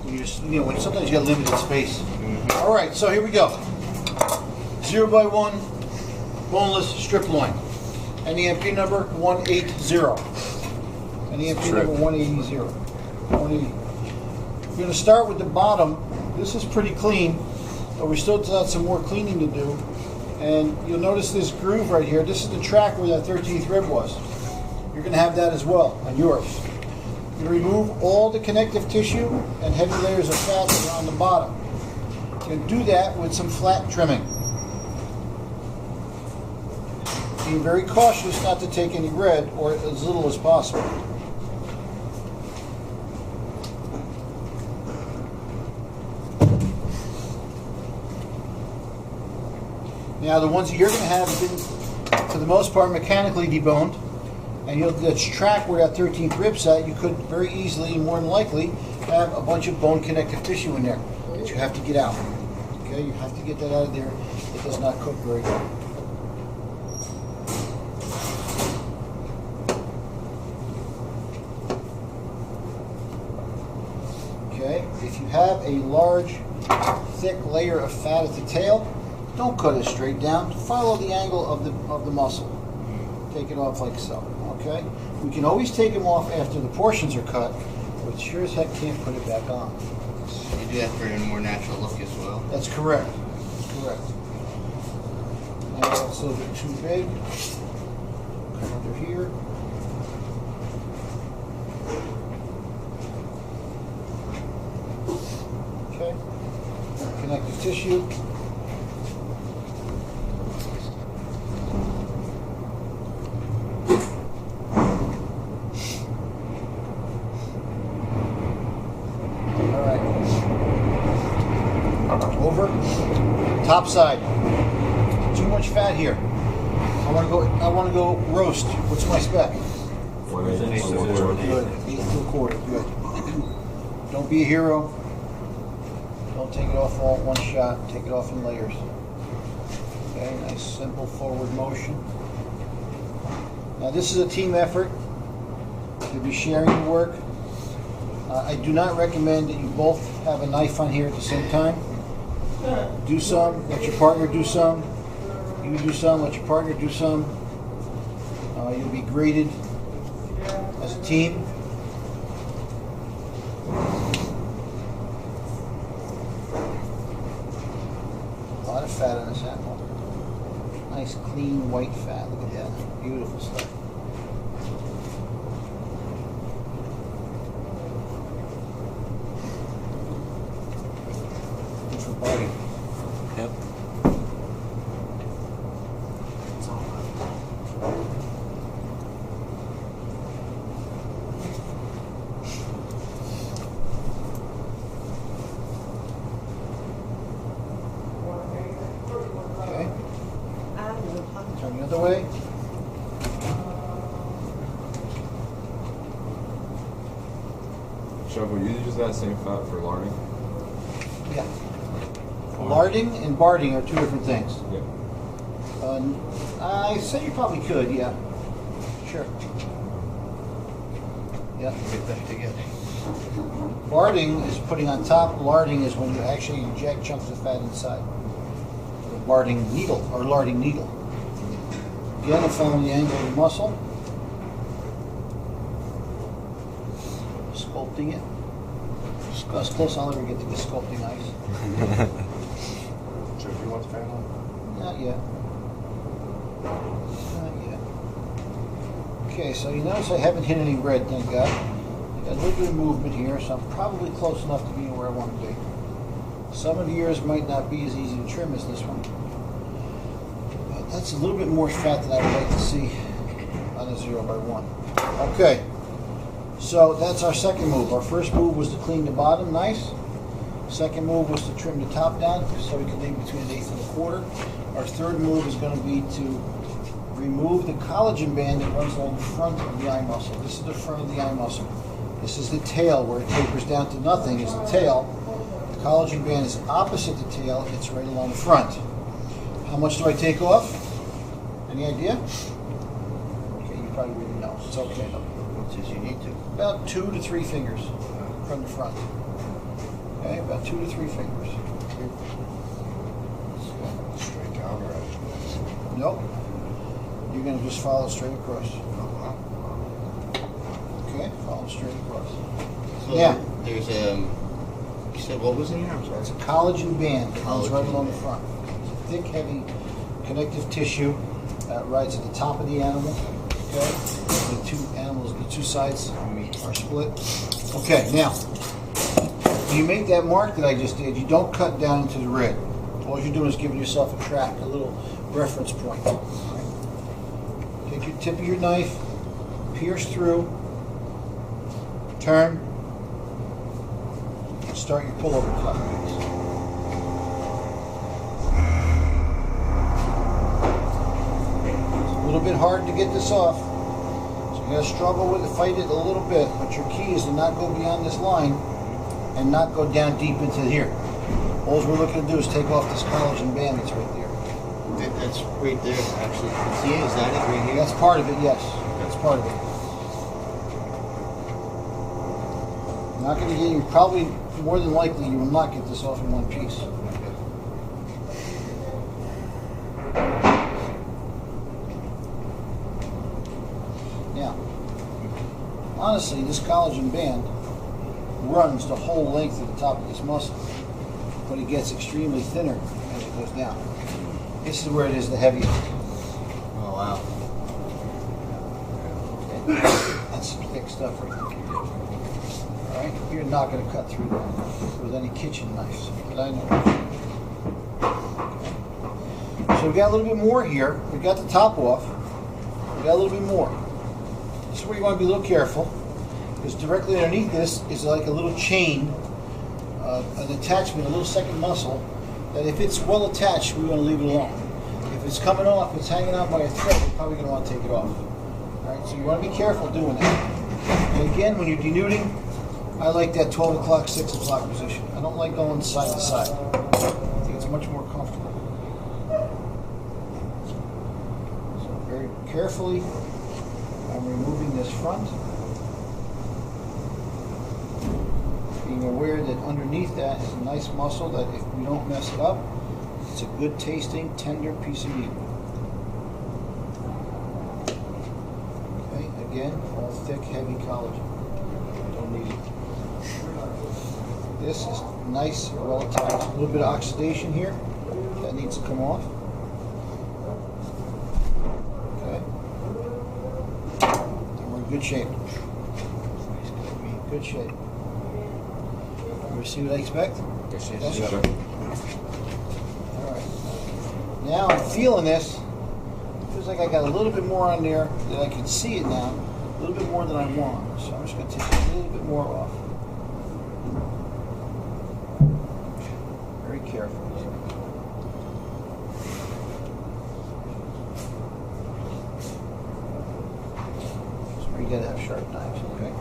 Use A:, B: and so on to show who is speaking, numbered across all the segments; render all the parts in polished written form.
A: You just, when sometimes you got limited space. All right, so here we go. 0x1 boneless strip loin. NEMP number 180. NEMP number 180. 180. We're going to start with the bottom. This is pretty clean, but we still have some more cleaning to do. And you'll notice this groove right here. This is the track where that 13th rib was. You're going to have that as well on yours. You remove all the connective tissue and heavy layers of fat that are on the bottom. You can do that with some flat trimming. Being very cautious not to take any red, or as little as possible. Now the ones that you're going to have have been, for the most part, mechanically deboned. And that track where that 13th rib's at, you could very easily, more than likely, have a bunch of bone connective tissue in there that you have to get out. Okay, you have to get that out of there. It does not cook very well. Okay, if you have a large, thick layer of fat at the tail, don't cut it straight down. Follow the angle of the muscle. Take it off like so. Okay, we can always take them off after the portions are cut, but sure as heck can't put it back on.
B: You do that for a more natural look as well.
A: That's correct. That's correct. Now that's a little bit too big. Come under here. Okay. Connective tissue. Over, top side. Too much fat here. I want to go roast. What's my spec?
C: 1/8 to 1/4.
A: Good. 8 to 1/4. Good. Don't be a hero. Don't take it off all at one shot. Take it off in layers. Okay, nice simple forward motion. Now this is a team effort. You'll be sharing the work. I do not recommend that you both have a knife on here at the same time. Do some, let your partner do some. You do some, let your partner do some. You'll be graded as a team. A lot of fat on this animal. Nice clean white fat. Look at that. Beautiful stuff. Body.
C: Yep.
A: Okay. Turn the other way.
C: Chuck, will you use that same fat for larding?
A: Yeah. Larding and barding are two different things.
C: Yeah.
A: I say you probably could, yeah. Sure. Yeah.
B: Get that together.
A: Barding is putting on top. Larding is when you actually inject chunks of fat inside. The barding needle, or larding needle. Again, I'm following the angle of the muscle. Sculpting it. As close I'll ever get to the sculpting ice.
C: Chuck, do you want the fan on?
A: Not yet. Not yet. Okay, so you notice I haven't hit any red, thank God. I got a little bit of movement here, so I'm probably close enough to be where I want to be. Some of yours might not be as easy to trim as this one. But that's a little bit more fat than I would like to see on a 0x1. Okay, so that's our second move. Our first move was to clean the bottom nice. Second move was to trim the top down so we could leave between an 1/8 and a 1/4. Our third move is going to be to remove the collagen band that runs along the front of the eye muscle. This is the front of the eye muscle. This is the tail where it tapers down to nothing is the tail. The collagen band is opposite the tail. It's right along the front. How much do I take off? Any idea? Okay, you probably already know. It's okay though.
B: What says you need to?
A: About 2 to 3 fingers from the front. Okay, about 2 to 3 fingers.
C: Straight down or out?
A: Nope. You're going to just follow straight across. Okay, follow straight across.
B: So
A: Yeah.
B: there's you said what was in here? I'm
A: It's
B: sorry.
A: a collagen band that runs right
B: Collagen
A: along the
B: band.
A: front. It's a thick, heavy connective tissue that rides at the top of the animal. Okay, the two animals, the two sides are split. Okay, now when you make that mark that I just did, you don't cut down into the red. All you're doing is giving yourself a track, a little reference point. All right. Take your tip of your knife, pierce through, turn, and start your pullover cut. It's a little bit hard to get this off, so you're going to struggle with it, fight it a little bit, but your key is to not go beyond this line and not go down deep into here. All we're looking to do is take off this collagen band that's right there.
B: That's right there. Actually, see it? Is that it right here?
A: That's part of it, yes. That's part of it. Not going to get you, probably more than likely, you will not get this off in one piece. Now, honestly, this collagen band runs the whole length of the top of this muscle, but it gets extremely thinner as it goes down. This is where it is the heaviest.
B: Oh wow.
A: Okay. That's some thick stuff right there. Alright, you're not going to cut through that with any kitchen knives, but I know. Okay. So we got a little bit more here. We got the top off. We got a little bit more. This is where you want to be a little careful, because directly underneath this is like a little chain, an attachment, a little second muscle, that if it's well attached, we want to leave it alone. If it's coming off, it's hanging out by a thread, you're probably going to want to take it off. Alright, so you want to be careful doing that. And again, when you're denuding, I like that 12 o'clock, 6 o'clock position. I don't like going side to side. I think it's much more comfortable. So very carefully, I'm removing this front. Being aware that underneath that is a nice muscle that if we don't mess it up, it's a good tasting, tender piece of meat. Okay, again, all thick, heavy collagen. Don't need it. This is nice, well attached. A little bit of oxidation here. That needs to come off. Okay. And we're in good shape. Good shape. You see what I expect?
C: Yes,
A: Yeah.
C: sir.
A: Alright. Now I'm feeling this. It feels like I got a little bit more on there that I can see it now. A little bit more than I want. So I'm just going to take a little bit more off. Very careful. So you got to have sharp knives, okay?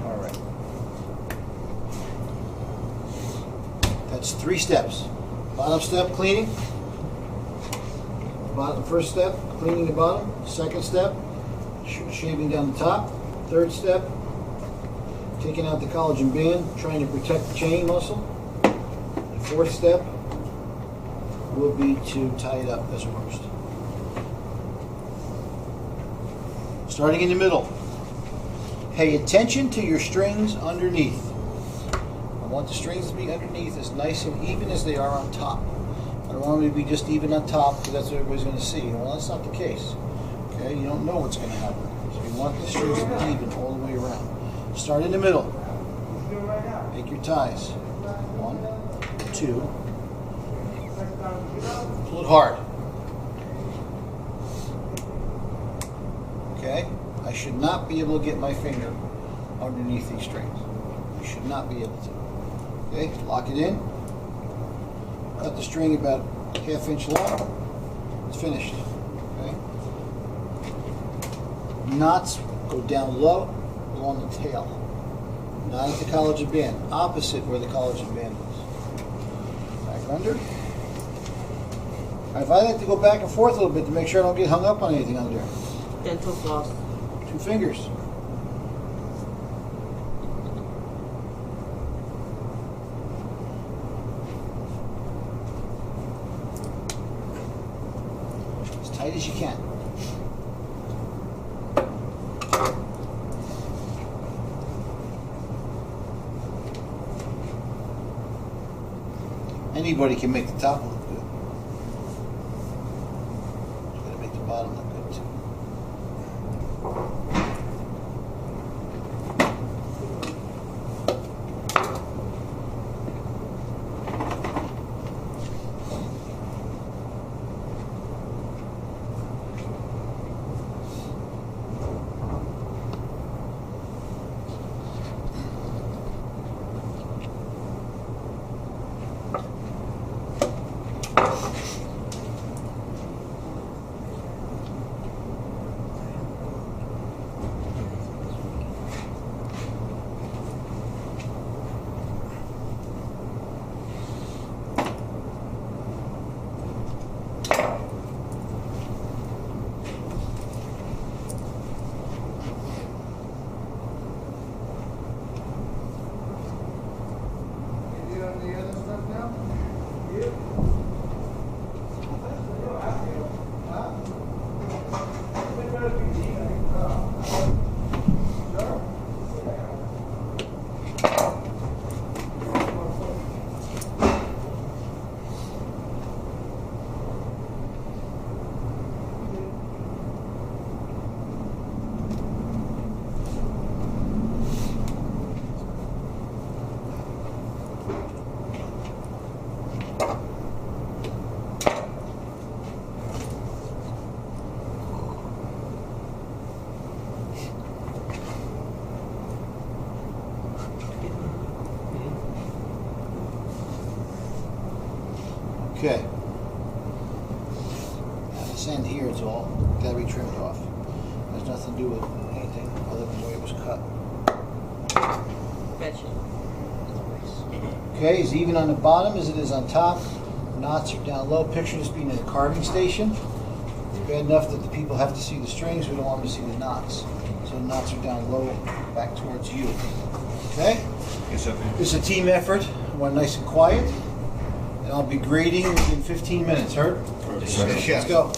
A: Alright. That's 3 steps. Bottom step, cleaning. First step, cleaning the bottom. Second step, shaving down the top. Third step, taking out the collagen band, trying to protect the chain muscle. The fourth step will be to tie it up as a roast. Starting in the middle. Pay attention to your strings underneath. I want the strings to be underneath as nice and even as they are on top. I don't want them to be just even on top because that's what everybody's going to see. Well, that's not the case. Okay, you don't know what's going to happen. So you want the strings to be even all the way around. Start in the middle. Make your ties. 1, 2. Pull it hard. Okay? I should not be able to get my finger underneath these strings. You should not be able to. Okay? Lock it in. Cut the string about a ½ inch long. It's finished. Okay? Knots go down low along the tail. Not at the collagen band. Opposite where the collagen band is. Back under. If I like to go back and forth a little bit to make sure I don't get hung up on anything under there.
D: Dental floss.
A: 2 fingers. tight as you can. Anybody can make the top look good. You gotta make the bottom look good too. Okay. Now this end here is all gotta be trimmed off. There's nothing to do with anything other than the way it was cut.
D: Betcha.
A: Okay, it's even on the bottom as it is on top. Knots are down low. Picture this being in a carving station. Bad enough that the people have to see the strings. We don't want them to see the knots. So the knots are down low, back towards you. Okay?
C: Yes, sir.
A: This is a team effort. I want nice and quiet. And I'll be grading within 15 minutes. Heard?
C: Yes, sir.
A: Let's go.